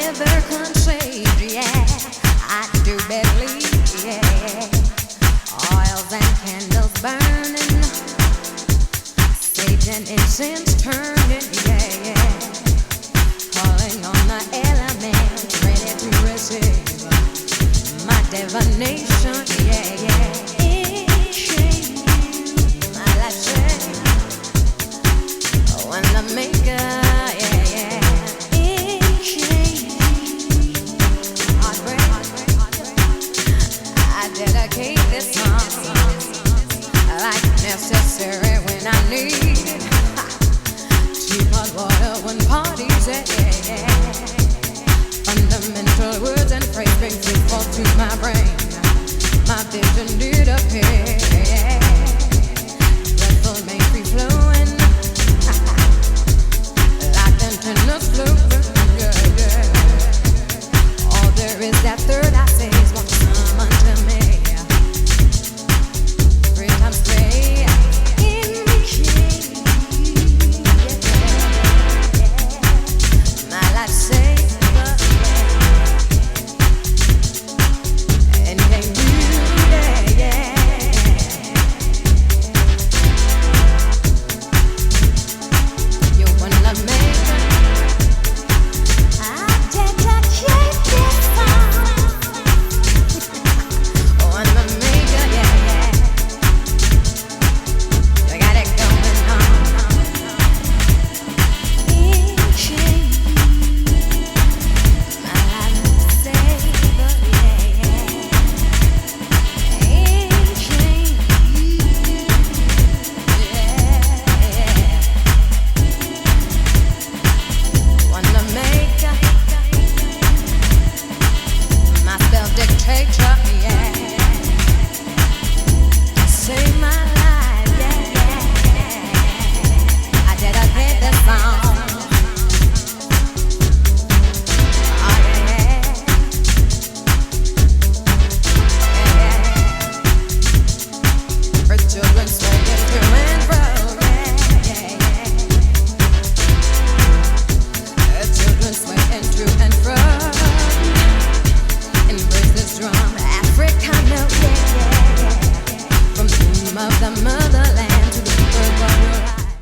never concede, yeah. I do believe, yeah. Oils and candles burning, sage and incense turning, yeah, yeah. Calling on the elements, ready to receive my divination, yeah, yeah. My life change when the maker, yeah, yeah. I dedicate this song like necessary when I need teapot water when parties, yeah, yeah. Fundamental words and phrases bring football to my brain.